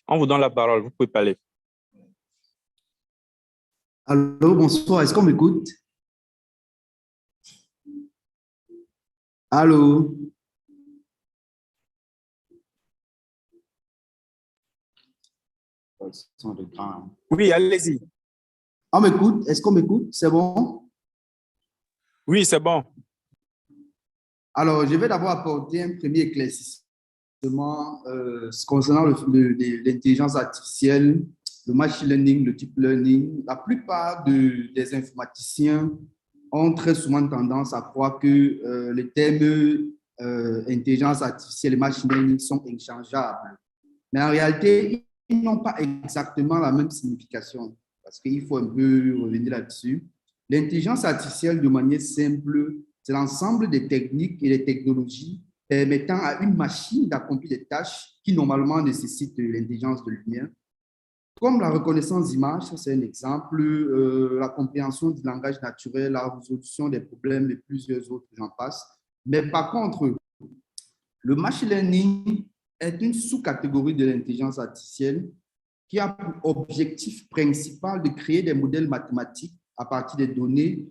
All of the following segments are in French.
On vous donne la parole, vous pouvez parler. Allô, bonsoir, est-ce qu'on m'écoute? Allô? Son de grand. Oui, allez-y. On m'écoute? Est-ce qu'on m'écoute? C'est bon? Oui, c'est bon. Alors, je vais d'abord apporter un premier éclaircissement concernant l'intelligence artificielle, le machine learning, le deep learning. La plupart des informaticiens ont très souvent tendance à croire que les termes intelligence artificielle et machine learning sont interchangeables. Mais en réalité, ils n'ont pas exactement la même signification parce qu'il faut un peu revenir là-dessus. L'intelligence artificielle, de manière simple, c'est l'ensemble des techniques et des technologies permettant à une machine d'accomplir des tâches qui normalement nécessitent l'intelligence de l'humain, comme la reconnaissance d'images, ça c'est un exemple, la compréhension du langage naturel, la résolution des problèmes et plusieurs autres, j'en passe. Mais par contre, le machine learning est une sous-catégorie de l'intelligence artificielle qui a pour objectif principal de créer des modèles mathématiques à partir des données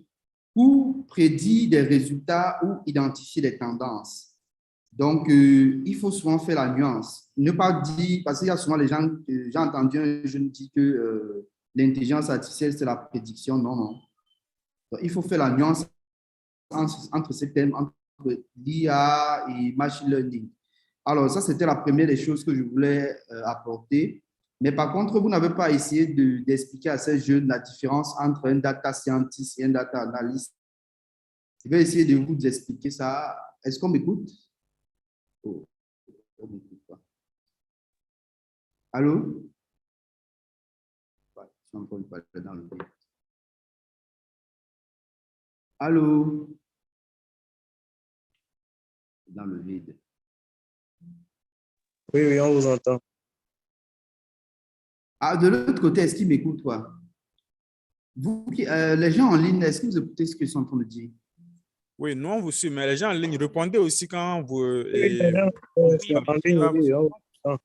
pour prédire des résultats ou identifier des tendances. Donc, il faut souvent faire la nuance. Ne pas dire, parce qu'il y a souvent les gens, j'ai entendu un jeune dire que l'intelligence artificielle, c'est la prédiction. Non, non. Donc, il faut faire la nuance entre ces thèmes, entre l'IA et machine learning. Alors, ça, c'était la première des choses que je voulais apporter. Mais par contre, vous n'avez pas essayé d'expliquer à ces jeunes la différence entre un data scientist et un data analyst. Je vais essayer de vous expliquer ça. Est-ce qu'on m'écoute? Oh, on m'écoute pas. Allô? Ouais, je suis encore pas dans le vide. Allô? Dans le vide. Oui, oui, on vous entend. Ah, de l'autre côté, est-ce qu'ils m'écoutent, quoi? Vous, les gens en ligne, est-ce que vous écoutez ce qu'ils sont en train de dire? Oui, nous, on vous suit, mais les gens en ligne, répondez aussi quand vous... Oui, et- c'est en ligne, oui, on vous entend.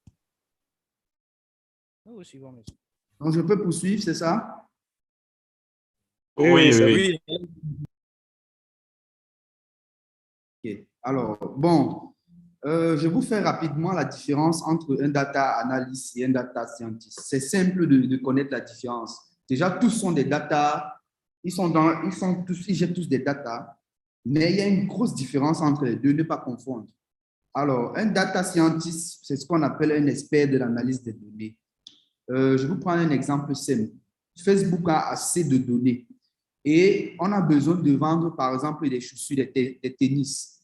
Donc, je peux poursuivre, c'est ça? Oui, Oui, oui, oui, c'est bon. oui. Ok. Alors, bon, je vous fais rapidement la différence entre un data analyst et un data scientist. C'est simple de connaître la différence. Déjà, tous sont des data, ils jettent tous des data, mais il y a une grosse différence entre les deux, ne pas confondre. Alors, un data scientist, c'est ce qu'on appelle un expert de l'analyse des données. Je vous prends un exemple simple. Facebook a assez de données et on a besoin de vendre, par exemple, des chaussures, des tennis.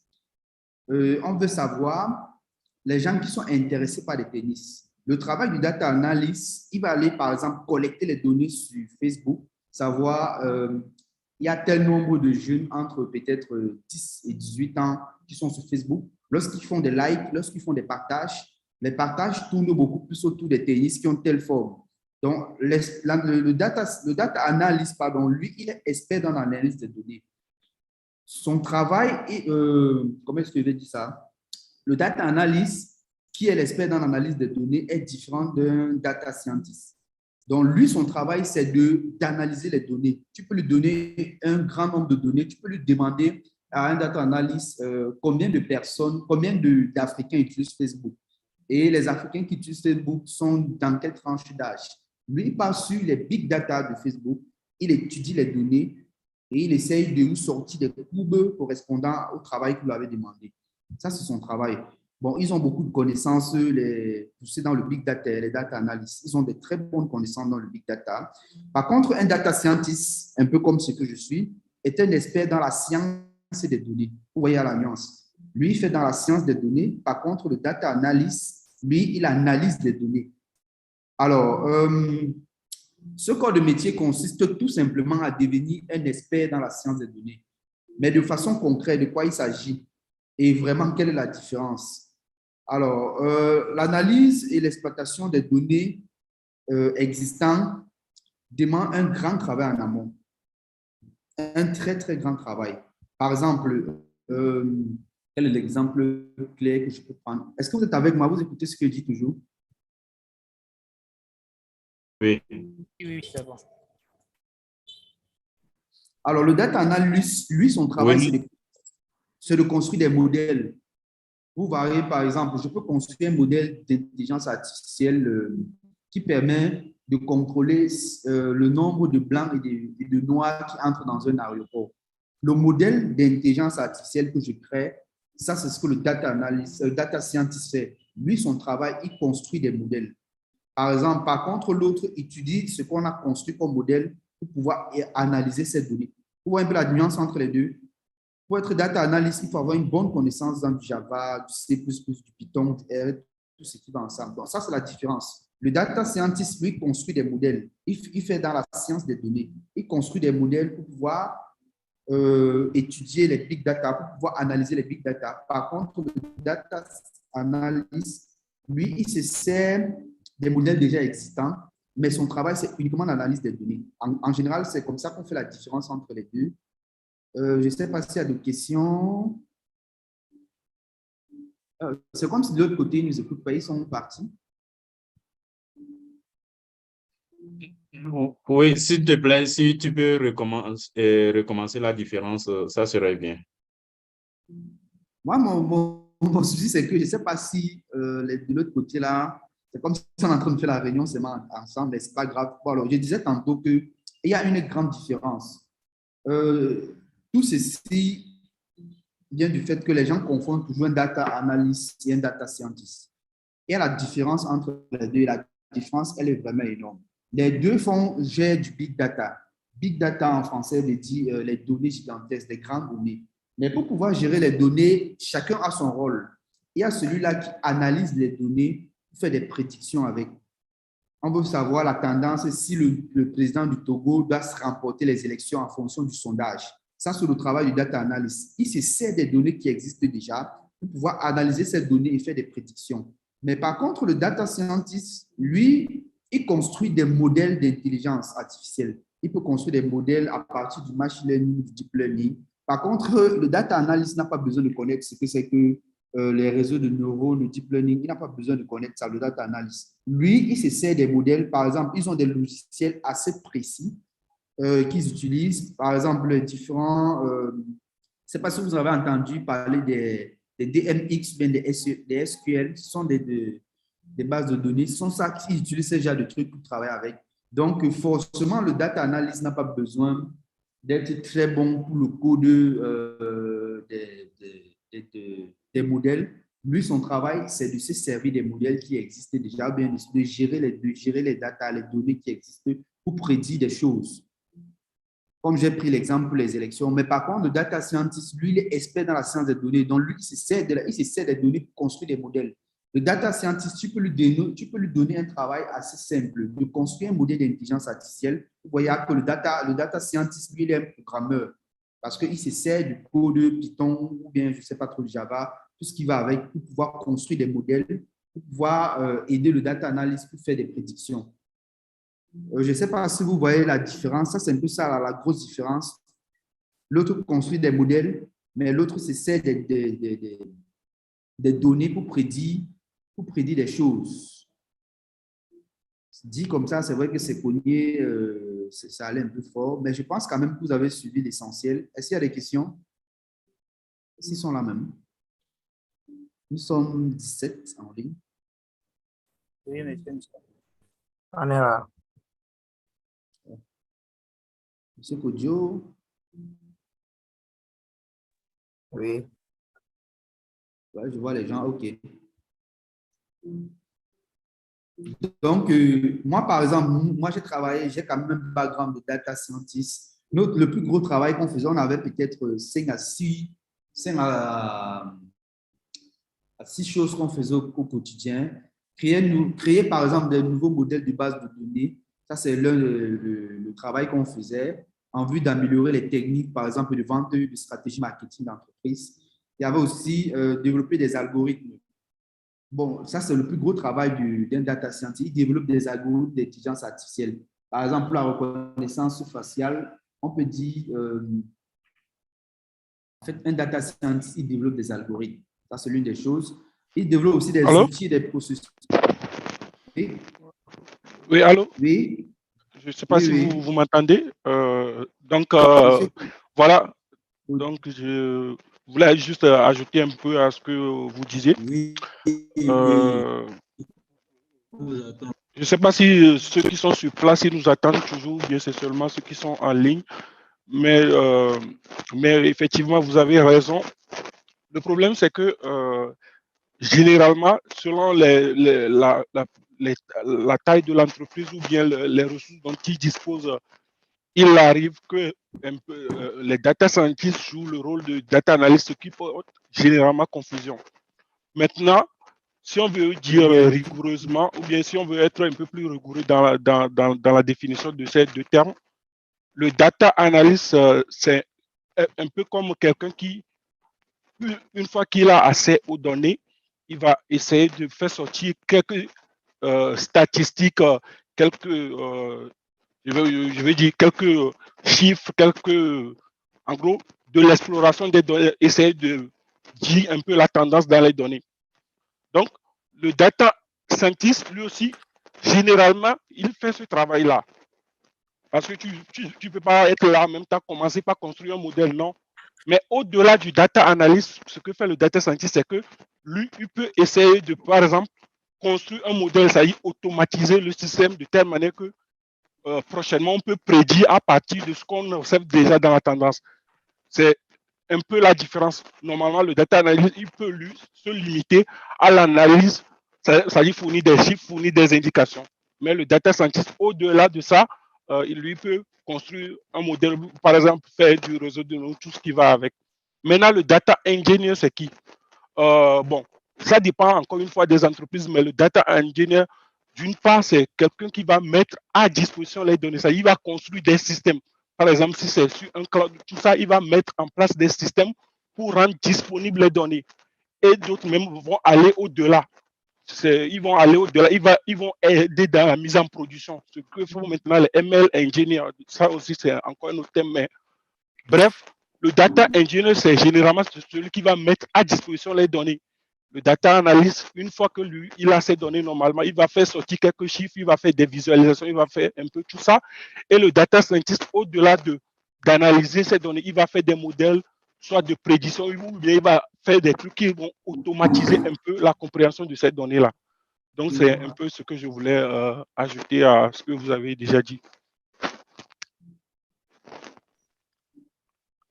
On veut savoir les gens qui sont intéressés par les tennis. Le travail du data analyst, il va aller, par exemple, collecter les données sur Facebook, savoir il y a tel nombre de jeunes entre peut-être 10 et 18 ans qui sont sur Facebook. Lorsqu'ils font des likes, lorsqu'ils font des partages, les partages tournent beaucoup plus autour des tennis qui ont telle forme. Donc, le data analyst, pardon, lui, il est expert dans l'analyse des données. Son travail est, comment est-ce que je vais dire ça? Le data analyst, qui est l'expert dans l'analyse des données, est différent d'un data scientist. Donc, lui, son travail, c'est d'analyser les données. Tu peux lui donner un grand nombre de données. Tu peux lui demander à un data analyst combien de personnes, combien d'Africains utilisent Facebook. Et les Africains qui utilisent Facebook sont dans quelle tranche d'âge? Lui, il passe sur les big data de Facebook, il étudie les données et il essaye de vous sortir des courbes correspondant au travail que vous lui avez demandé. Ça, c'est son travail. Bon, ils ont beaucoup de connaissances, les poussés dans le big data, les data analysts. Ils ont de très bonnes connaissances dans le big data. Par contre, un data scientist, un peu comme ce que je suis, est un expert dans la science des données. Vous voyez la nuance. Lui, il fait dans la science des données. Par contre, le data analyst, lui, il analyse les données. Alors, ce corps de métier consiste tout simplement à devenir un expert dans la science des données. Mais de façon concrète, de quoi il s'agit et vraiment quelle est la différence? Alors, l'analyse et l'exploitation des données existantes demandent un grand travail en amont, un très, très grand travail. Par exemple, quel est l'exemple clair que je peux prendre? Est-ce que vous êtes avec moi? Vous écoutez ce que je dis toujours? Oui. Oui, c'est bon. Alors, le data analyst, lui, son travail, Oui. c'est de construire des modèles. Vous voyez, par exemple, je peux construire un modèle d'intelligence artificielle qui permet de contrôler le nombre de blancs et de noirs qui entrent dans un aéroport. Le modèle d'intelligence artificielle que je crée, ça, c'est ce que le data analyst, data scientist fait. Lui, son travail, il construit des modèles. Par exemple, par contre, l'autre étudie ce qu'on a construit comme modèle pour pouvoir analyser ces données. Vous voyez un peu la nuance entre les deux? Pour être data analyst, il faut avoir une bonne connaissance dans du Java, du C++, du Python, du R, tout ce qui va ensemble. Donc, ça, c'est la différence. Le data scientist, lui, construit des modèles. Il fait dans la science des données. Il construit des modèles pour pouvoir étudier les big data, pour pouvoir analyser les big data. Par contre, le data analyst, lui, il se sert des modèles déjà existants, mais son travail, c'est uniquement l'analyse des données. En général, c'est comme ça qu'on fait la différence entre les deux. Je ne sais pas s'il y a d'autres questions. C'est comme si de l'autre côté, ils ne nous écoutent pas, ils sont partis. Oui, s'il te plaît, si tu peux recommencer la différence, ça serait bien. Moi, mon souci, c'est que je ne sais pas si de l'autre côté, là, c'est comme si on est en train de faire la réunion seulement ensemble, mais ce n'est pas grave. Bon, alors, je disais tantôt qu'il y a une grande différence. Tout ceci vient du fait que les gens confondent toujours un data analyst et un data scientist. Et la différence entre les deux, la différence, elle est vraiment énorme. Les deux gèrent du big data. Big data en français veut dire les données gigantesques, des grandes données. Mais pour pouvoir gérer les données, chacun a son rôle. Il y a celui-là qui analyse les données, fait des prédictions avec. On veut savoir la tendance si le président du Togo doit se remporter les élections en fonction du sondage. Ça, c'est le travail du data analyst. Il se sert des données qui existent déjà pour pouvoir analyser ces données et faire des prédictions. Mais par contre, le data scientist, lui, il construit des modèles d'intelligence artificielle. Il peut construire des modèles à partir du machine learning, du deep learning. Par contre, le data analyst n'a pas besoin de connaître ce que c'est que les réseaux de neurones, le deep learning, il n'a pas besoin de connaître ça, le data analyst. Lui, il se sert des modèles. Par exemple, ils ont des logiciels assez précis qu'ils utilisent. Par exemple, les différents… je ne sais pas si vous avez entendu parler des DMX, bien des SQL. Ce sont des bases de données. Ce sont ça qu'ils utilisent ce genre de trucs pour travailler avec. Donc, forcément, le data analyst n'a pas besoin d'être très bon pour le code des modèles. Lui, son travail, c'est de se servir des modèles qui existent déjà, bien de gérer les data, les données qui existent pour prédire des choses. Comme j'ai pris l'exemple pour les élections. Mais par contre, le data scientist, lui, il est expert dans la science des données. Donc, lui, il se sert des données pour construire des modèles. Le data scientist, tu peux lui donner un travail assez simple, de construire un modèle d'intelligence artificielle. Vous voyez que le data scientist, lui, il est un programmeur parce qu'il se sert du code Python ou bien, je ne sais pas trop, de Java, tout ce qui va avec pour pouvoir construire des modèles, pour pouvoir aider le data analyst pour faire des prédictions. Je ne sais pas si vous voyez la différence. Ça, c'est un peu ça, la grosse différence. L'autre construit des modèles, mais l'autre se sert des données pour prédire des choses. Dit comme ça, c'est vrai que c'est cogné, ça allait un peu fort, mais je pense quand même que vous avez suivi l'essentiel. Est-ce qu'il y a des questions? S'ils sont là même. Nous sommes 17 en ligne. Oui, monsieur. On est là. Monsieur Kodjo. Oui. Ouais, je vois les gens, OK. Donc, moi, par exemple, moi, j'ai quand même un background de data scientist. Le plus gros travail qu'on faisait, on avait peut-être 5 à 6 choses qu'on faisait au quotidien. Créer, par exemple, des nouveaux modèles de base de données. Ça, c'est le travail qu'on faisait en vue d'améliorer les techniques, par exemple, de vente, de stratégie marketing d'entreprise. Il y avait aussi développer des algorithmes. Bon, ça, c'est le plus gros travail d'un data scientist. Il développe des algorithmes d'intelligence artificielle. Par exemple, la reconnaissance faciale, on peut dire, en fait, un data scientist, il développe des algorithmes. Ça, c'est l'une des choses. Il développe aussi des outils, des processus. Oui. Oui, allô? Oui, Je ne sais pas oui, si oui. vous m'entendez. Donc, Monsieur- voilà. Oui. Donc, je voulais juste ajouter un peu à ce que vous disiez. Oui, Euh, je ne sais pas si ceux qui sont sur place, ils nous attendent toujours, ou bien c'est seulement ceux qui sont en ligne. Mais effectivement, vous avez raison. Le problème, c'est que généralement, selon la taille de l'entreprise ou bien les ressources dont ils disposent, il arrive que les data scientists jouent le rôle de data analyst, ce qui porte généralement confusion. Maintenant, si on veut dire rigoureusement, ou bien si on veut être un peu plus rigoureux dans la définition de ces deux termes, le data analyst, c'est un peu comme quelqu'un qui, une fois qu'il a accès aux données, il va essayer de faire sortir quelques statistiques, quelques, je vais dire quelques chiffres, en gros, de l'exploration des données, essayer de dire un peu la tendance dans les données. Donc, le data scientist, lui aussi, généralement, il fait ce travail-là. Parce que tu ne peux pas être là en même temps, commencer par construire un modèle, non. Mais au-delà du data analyst, ce que fait le data scientist, c'est que lui, il peut essayer de, par exemple, construire un modèle, ça y est, automatiser le système de telle manière que prochainement, on peut prédire à partir de ce qu'on observe déjà dans la tendance. C'est un peu la différence. Normalement, le data analyst, il peut lui se limiter à l'analyse, ça dit fournir des chiffres, fournir des indications. Mais le data scientist, au-delà de ça, il lui peut construire un modèle, par exemple, faire du réseau de neurones, tout ce qui va avec. Maintenant, le data engineer, c'est qui? Bon, ça dépend encore une fois des entreprises, mais le data engineer, d'une part, c'est quelqu'un qui va mettre à disposition les données. Ça, il va construire des systèmes. Par exemple, si c'est sur un cloud, tout ça, il va mettre en place des systèmes pour rendre disponibles les données. Et d'autres même vont aller au-delà. Ils vont aller au-delà, ils vont aider dans la mise en production. Ce que font maintenant les ML engineers, ça aussi c'est encore un autre thème, mais bref, le data engineer, c'est généralement celui qui va mettre à disposition les données. Le data analyst, une fois que lui, il a ces données normalement, il va faire sortir quelques chiffres, il va faire des visualisations, il va faire un peu tout ça. Et le data scientist, au-delà d'analyser ces données, il va faire des modèles, soit de prédiction, ou bien il va faire des trucs qui vont automatiser un peu la compréhension de ces données-là. Donc, c'est un peu ce que je voulais ajouter à ce que vous avez déjà dit.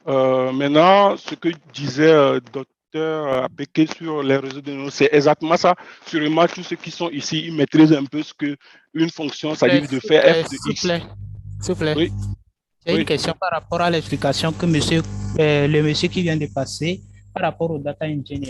Maintenant, ce que disait docteur Apeke sur les réseaux de neurones, c'est exactement ça. Sûrement, tous ceux qui sont ici, ils maîtrisent un peu ce qu'une fonction, ça dit de faire f de x. S'il vous plaît. Oui. J'ai Oui. une question par rapport à l'explication que le monsieur qui vient de passer par rapport au data engineer.